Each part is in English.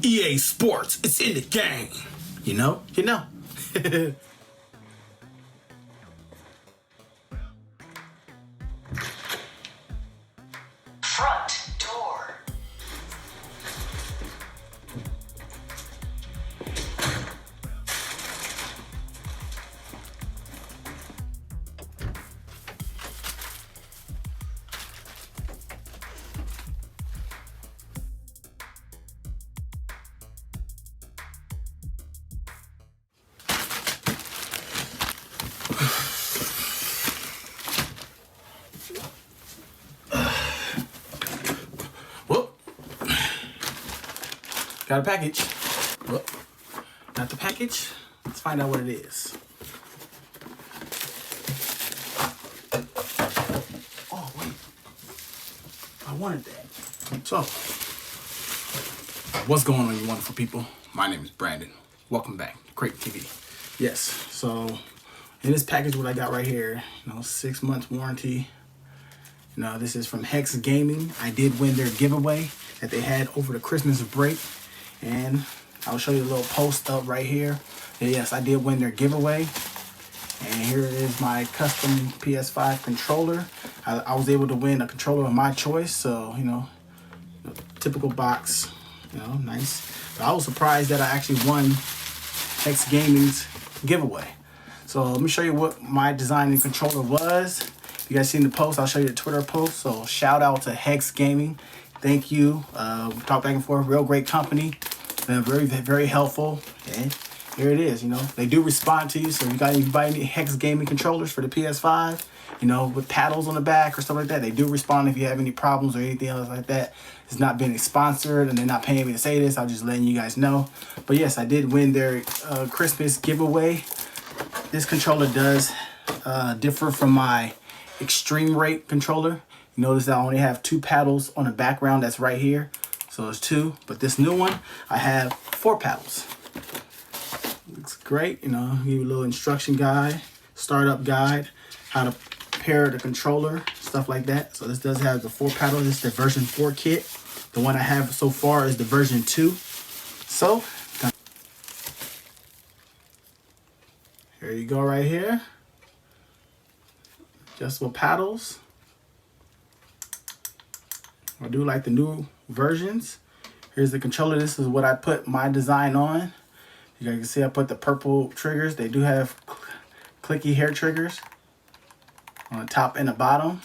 EA Sports, it's in the game. You know? You know. Front door. Got a package. Well, got the package. Let's find out what it is. Oh, wait. I wanted that. So, what's going on, you wonderful people? My name is Brandon. Welcome back to Crayton TV. Yes, so in this package, what I got right here, 6 months warranty. This is from HexGaming. I did win their giveaway that they had over the Christmas break. And I'll show you a little post up right here. And yes, I did win their giveaway. And here is my custom PS5 controller. I was able to win a controller of my choice. So, typical box, nice. But I was surprised that I actually won HexGaming's giveaway. So let me show you what my design and controller was. If you guys seen the post, I'll show you the Twitter post. So shout out to HexGaming. Thank you. We talked back and forth. Real great company. Very, very helpful. And here it is. They do respond to you. So if you buy any HexGaming controllers for the PS5, with paddles on the back or stuff like that, they do respond if you have any problems or anything else like that. It's not being sponsored and they're not paying me to say this. I'm just letting you guys know. But yes, I did win their Christmas giveaway. This controller does differ from my Extremerate controller. Notice that I only have 2 paddles on the background that's right here. So it's 2. But this new one, I have 4 paddles. Looks great. Give you a little instruction guide, startup guide, how to pair the controller, stuff like that. So this does have the 4 paddles. This is the version 4 kit. The one I have so far is the version 2. So here you go right here. Adjustable paddles. I do like the new versions. Here's the controller. This is what I put my design on. You guys can see I put the purple triggers. They do have clicky hair triggers on the top and the bottom.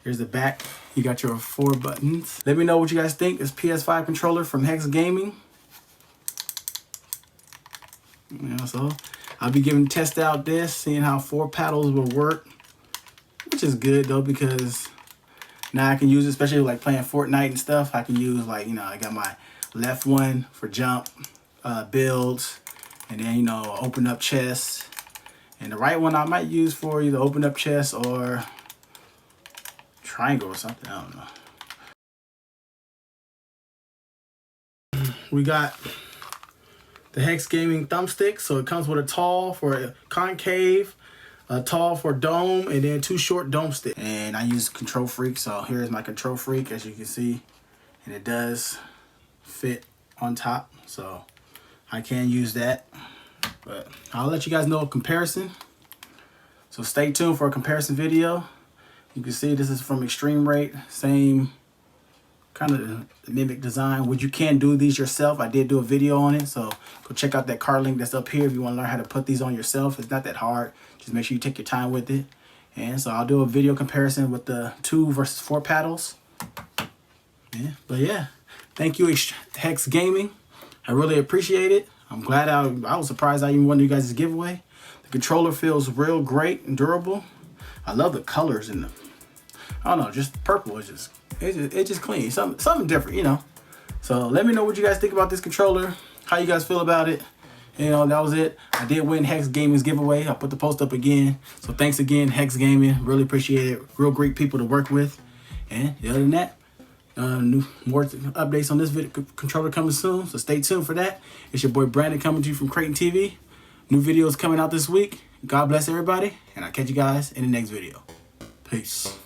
Here's the back. You got your 4 buttons. Let me know what you guys think. This PS5 controller from HexGaming. So I'll be giving test out this, seeing how 4 paddles will work, which is good though, because now I can use it, especially like playing Fortnite and stuff. I can use I got my left one for jump, builds, and then, open up chests. And the right one I might use for either open up chests or triangle or something, I don't know. We got the HexGaming thumbstick. So it comes with a tall for a concave, a tall for dome, and then 2 short dome sticks. And I use KontrolFreeks, so here's my KontrolFreek, as you can see, and it does fit on top, so I can use that. But I'll let you guys know a comparison. So stay tuned for a comparison video. You can see this is from Extremerate, same kind of mimic design. Which you can do these yourself. I did do a video on it, so go check out that card link that's up here if you want to learn how to put these on yourself. It's not that hard. Just make sure you take your time with it. And so I'll do a video comparison with the 2 versus 4 paddles. But yeah, thank you HexGaming. I really appreciate it. I'm glad I was surprised I even won you guys' giveaway. The controller feels real great and durable. I love the colors and I don't know, just purple is it's just clean. Something different, So let me know what you guys think about this controller, how you guys feel about it. That was it. I did win HexGaming's giveaway. I'll put the post up again. So thanks again, HexGaming. Really appreciate it. Real great people to work with. And other than that, more updates on this controller coming soon. So stay tuned for that. It's your boy Brandon coming to you from Crayton TV. New videos coming out this week. God bless everybody. And I'll catch you guys in the next video. Peace.